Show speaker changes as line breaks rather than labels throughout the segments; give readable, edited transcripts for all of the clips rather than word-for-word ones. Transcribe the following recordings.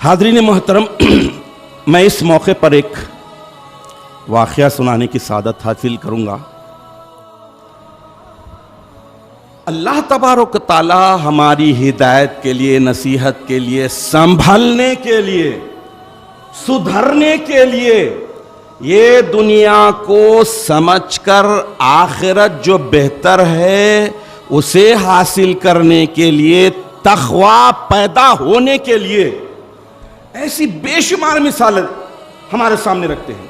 حاضرین محترم، میں اس موقع پر ایک واقعہ سنانے کی سعادت حاصل کروں گا۔ اللہ تبارک تعالی ہماری ہدایت کے لیے، نصیحت کے لیے، سنبھلنے کے لیے، سدھرنے کے لیے، یہ دنیا کو سمجھ کر آخرت جو بہتر ہے اسے حاصل کرنے کے لیے، تقویٰ پیدا ہونے کے لیے ایسی بے شمار مثالیں ہمارے سامنے رکھتے ہیں۔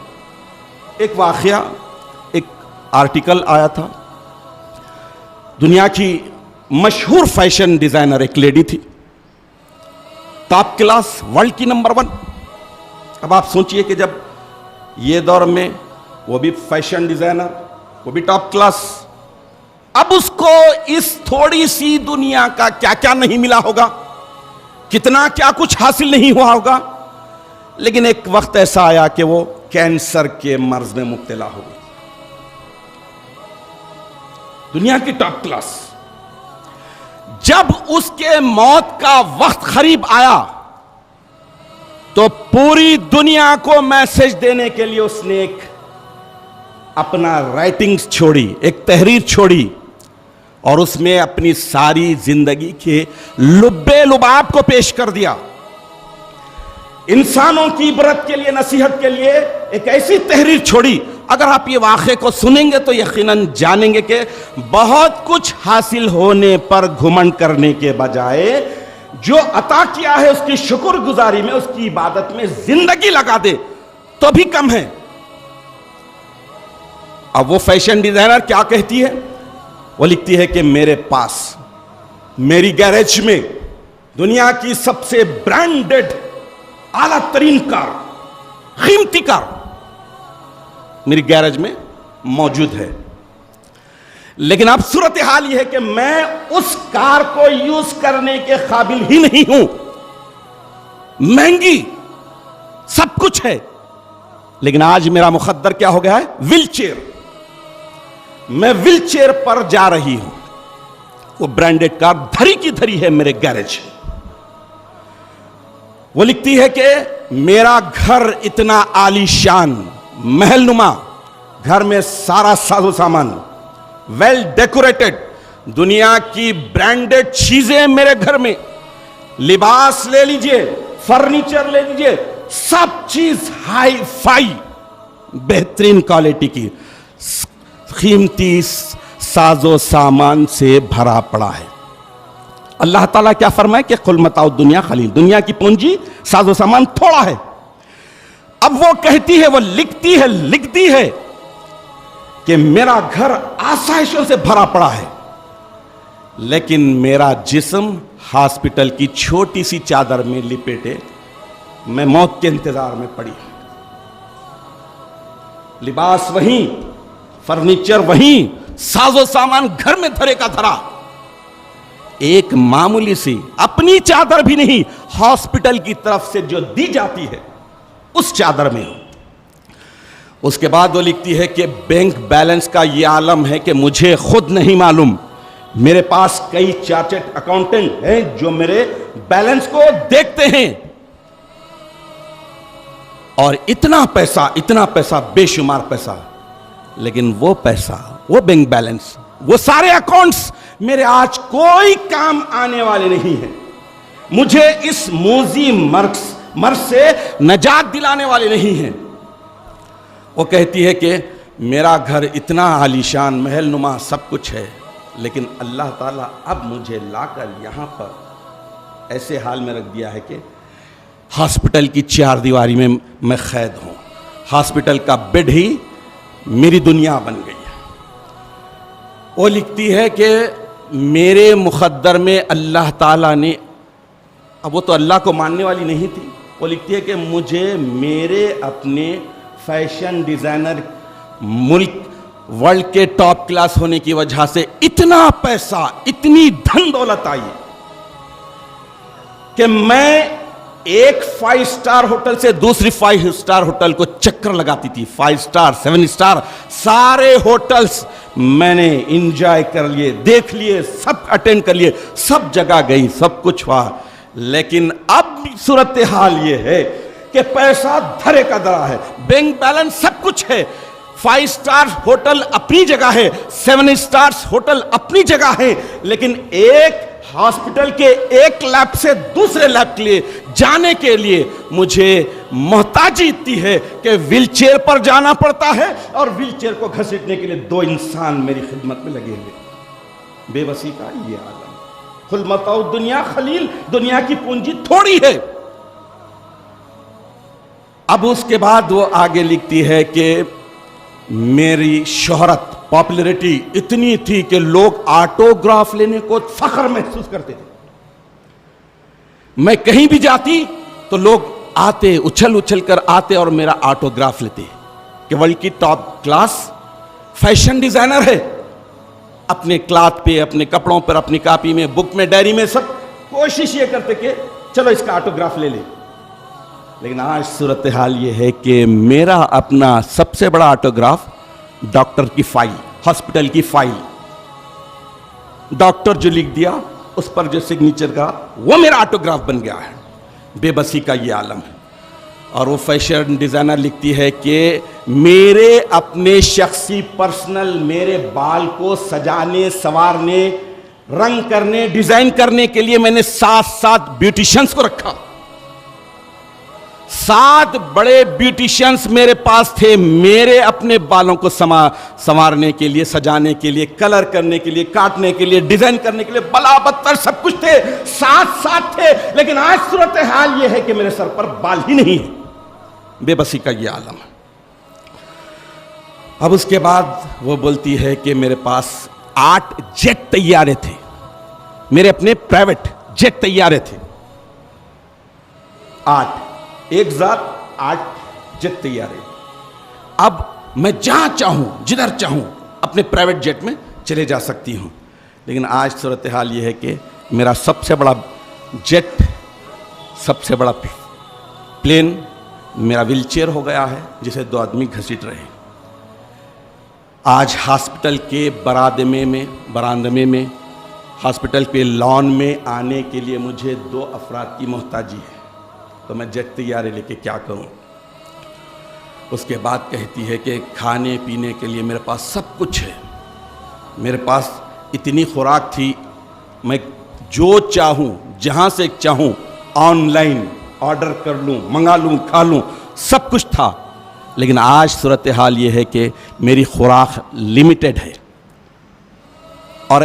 ایک واقعہ، ایک آرٹیکل آیا تھا، دنیا کی مشہور فیشن ڈیزائنر ایک لیڈی تھی، ٹاپ کلاس، ورلڈ کی نمبر 1۔ اب آپ سوچئے کہ جب یہ دور میں وہ بھی فیشن ڈیزائنر، وہ بھی ٹاپ کلاس، اب اس کو اس تھوڑی سی دنیا کا کیا کیا نہیں ملا ہوگا، کتنا کیا کچھ حاصل نہیں ہوا ہوگا، لیکن ایک وقت ایسا آیا کہ وہ کینسر کے مرض میں مبتلا ہو گئی۔ دنیا کی ٹاپ کلاس، جب اس کے موت کا وقت قریب آیا تو پوری دنیا کو میسج دینے کے لیے اس نے ایک اپنا رائٹنگز چھوڑی، ایک تحریر چھوڑی، اور اس میں اپنی ساری زندگی کے لبے لباب کو پیش کر دیا۔ انسانوں کی عبرت کے لیے، نصیحت کے لیے ایک ایسی تحریر چھوڑی۔ اگر آپ یہ واقعے کو سنیں گے تو یقیناً جانیں گے کہ بہت کچھ حاصل ہونے پر گھمنڈ کرنے کے بجائے جو عطا کیا ہے اس کی شکر گزاری میں، اس کی عبادت میں زندگی لگا دے تو بھی کم ہے۔ اب وہ فیشن ڈیزائنر کیا کہتی ہے؟ وہ لکھتی ہے کہ میرے پاس، میری گیریج میں دنیا کی سب سے برانڈڈ اعلیٰ ترین کار، قیمتی کار میری گیریج میں موجود ہے، لیکن اب صورتحال یہ ہے کہ میں اس کار کو یوز کرنے کے قابل ہی نہیں ہوں۔ مہنگی سب کچھ ہے، لیکن آج میرا مقدر کیا ہو گیا ہے؟ Wheel chair. میں ویل چیئر پر جا رہی ہوں، وہ برانڈڈ کار دھری کی دھری ہے میرے گیریج۔ وہ لکھتی ہے کہ میرا گھر اتنا عالی شان، محل نما، گھر میں سارا ساز و سامان ویل ڈیکوریٹڈ، دنیا کی برانڈڈ چیزیں میرے گھر میں، لباس لے لیجئے، فرنیچر لے لیجئے، سب چیز ہائی فائی، بہترین کوالٹی کی، قیمتی ساز و سامان سے بھرا پڑا ہے۔ اللہ تعالیٰ کیا فرمائے کہ قل متاع الدنیا قلیل، دنیا کی پونجی، ساز و سامان تھوڑا ہے۔ اب وہ کہتی ہے، وہ لکھتی ہے کہ میرا گھر آسائشوں سے بھرا پڑا ہے، لیکن میرا جسم ہاسپٹل کی چھوٹی سی چادر میں لپیٹے میں موت کے انتظار میں پڑی ہے۔ لباس وہیں، فرنیچر وہیں، ساز و سامان گھر میں دھرے کا دھرا، ایک معمولی سی اپنی چادر بھی نہیں، ہاسپٹل کی طرف سے جو دی جاتی ہے اس چادر میں۔ اس کے بعد وہ لکھتی ہے کہ بینک بیلنس کا یہ عالم ہے کہ مجھے خود نہیں معلوم، میرے پاس کئی چارٹرڈ اکاؤنٹنٹ ہیں جو میرے بیلنس کو دیکھتے ہیں، اور اتنا پیسہ، بے شمار پیسہ، لیکن وہ پیسہ، وہ بینک بیلنس، وہ سارے اکاؤنٹس میرے آج کوئی کام آنے والے نہیں ہیں، مجھے اس موذی مرض سے نجات دلانے والے نہیں ہیں۔ وہ کہتی ہے کہ میرا گھر اتنا عالیشان، محل نما، سب کچھ ہے، لیکن اللہ تعالیٰ اب مجھے لا کر یہاں پر ایسے حال میں رکھ دیا ہے کہ ہاسپٹل کی چار دیواری میں میں قید ہوں، ہاسپٹل کا بیڈ ہی میری دنیا بن گئی ہے۔ وہ لکھتی ہے کہ میرے مقدر میں اللہ تعالیٰ نے، اب وہ تو اللہ کو ماننے والی نہیں تھی، وہ لکھتی ہے کہ مجھے میرے اپنے فیشن ڈیزائنر، ملک ورلڈ کے ٹاپ کلاس ہونے کی وجہ سے اتنا پیسہ، اتنی دھن دولت آئی کہ میں ایک 5 سٹار ہوٹل سے دوسری 5 سٹار ہوٹل کو چکر لگاتی تھی۔ 5 سٹار، 7 سٹار، سارے ہوٹلز میں نے انجوائے کر لیے، دیکھ لیے، سب اٹینڈ کر لیے، سب جگہ گئی، سب کچھ ہوا، لیکن اب صورتحال یہ ہے کہ پیسہ دھرے کا دھرا ہے, بینک بیلنس سب کچھ ہے, 5 سٹار ہوٹل اپنی جگہ ہے, 7 سٹارز ہوٹل اپنی جگہ ہے, لیکن ایک ہاسپٹل کے ایک لیب سے دوسرے لیب کے لیے جانے کے لیے مجھے محتاجی اتنی ہے کہ ویل چیئر پر جانا پڑتا ہے, اور ویل چیئر کو گھسیٹنے کے لیے 2 انسان میری خدمت میں لگے ہوئے. بے بسی کا یہ عالم. قل متاع الدنیا خلیل, دنیا کی پونجی تھوڑی ہے. اب اس کے بعد وہ آگے لکھتی ہے کہ میری شہرت, پاپولیرٹی اتنی تھی کہ لوگ آٹوگراف لینے کو فخر محسوس کرتے تھے. میں کہیں بھی جاتی تو لوگ آتے, اچھل اچھل کر آتے اور میرا آٹوگراف لیتے کہ ورلڈ کی ٹاپ کلاس فیشن ڈیزائنر ہے. اپنے کلاتھ پہ, اپنے کپڑوں پر, اپنی کاپی میں, بک میں, ڈائری میں, سب کوشش یہ کرتے کہ چلو اس کا آٹوگراف لے لیں. لیکن آج صورتحال یہ ہے کہ میرا اپنا سب سے بڑا آٹوگراف ڈاکٹر کی فائل, ہاسپٹل کی فائل, ڈاکٹر جو لکھ دیا اس پر جو سگنیچر کا, وہ میرا آٹوگراف بن گیا ہے. بے بسی کا یہ عالم ہے. اور وہ فیشن ڈیزائنر لکھتی ہے کہ میرے اپنے شخصی پرسنل, میرے بال کو سجانے, سنوارنے, رنگ کرنے, ڈیزائن کرنے کے لیے میں نے 7 بیوٹیشنز کو رکھا. 7 بڑے بیوٹیشنز میرے پاس تھے, میرے اپنے بالوں کو سنوارنے کے لیے, سجانے کے لیے, کلر کرنے کے لیے, کاٹنے کے لیے, ڈیزائن کرنے کے لیے, بلا بدتر سب کچھ تھے, 7 تھے. لیکن آج صورتحال یہ ہے کہ میرے سر پر بال ہی نہیں ہے. بے بسی کا یہ عالم ہے. اب اس کے بعد وہ بولتی ہے کہ میرے پاس 8 جیٹ طیارے تھے, میرے اپنے پرائیویٹ جیٹ طیارے تھے. 8 ایک ذات 8 جیٹ طیارے. اب میں جہاں چاہوں, جدھر چاہوں اپنے پرائیویٹ جیٹ میں چلے جا سکتی ہوں. لیکن آج صورتحال یہ ہے کہ میرا سب سے بڑا جیٹ, سب سے بڑا پلین میرا ویل چیئر ہو گیا ہے جسے 2 آدمی گھسیٹ رہے ہیں. آج ہاسپٹل کے برآمدے میں ہاسپٹل کے لان میں آنے کے لیے مجھے 2 افراد کی محتاجی ہے, تو میں جیٹ طیارے لے کے کیا کروں. اس کے بعد کہتی ہے کہ کھانے پینے کے لیے میرے پاس سب کچھ ہے, میرے پاس اتنی خوراک تھی, میں جو چاہوں جہاں سے چاہوں آن لائن آرڈر کر لوں, منگا لوں, کھا لوں, سب کچھ تھا. لیکن آج صورتحال یہ ہے کہ میری خوراک لمیٹڈ ہے, اور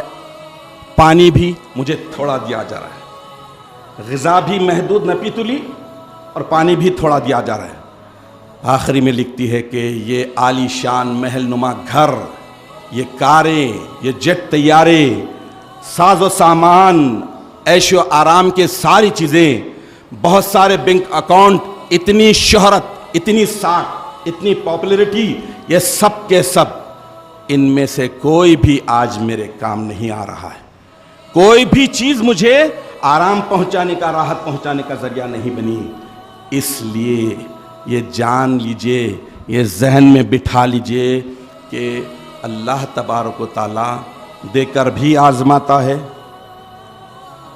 پانی بھی مجھے تھوڑا دیا جا رہا ہے, غذا بھی محدود نپیتلی, اور پانی بھی تھوڑا دیا جا رہا ہے. آخری میں لکھتی ہے کہ یہ عالی شان محل نما گھر, یہ کاریں, یہ جیٹ طیارے, ساز و سامان, عیش و آرام کے ساری چیزیں, بہت سارے بینک اکاؤنٹ, اتنی شہرت, اتنی ساکھ, اتنی پاپولیرٹی, یہ سب کے سب, ان میں سے کوئی بھی آج میرے کام نہیں آ رہا ہے. کوئی بھی چیز مجھے آرام پہنچانے کا, راحت پہنچانے کا ذریعہ نہیں بنی. اس لیے یہ جان لیجئے, یہ ذہن میں بٹھا لیجئے کہ اللہ تبارک و تعالیٰ دے کر بھی آزماتا ہے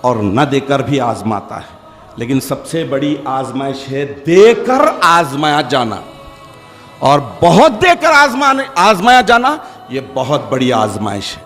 اور نہ دے کر بھی آزماتا ہے. لیکن سب سے بڑی آزمائش ہے دے کر آزمایا جانا, اور بہت دے کر آزمایا جانا, یہ بہت بڑی آزمائش ہے.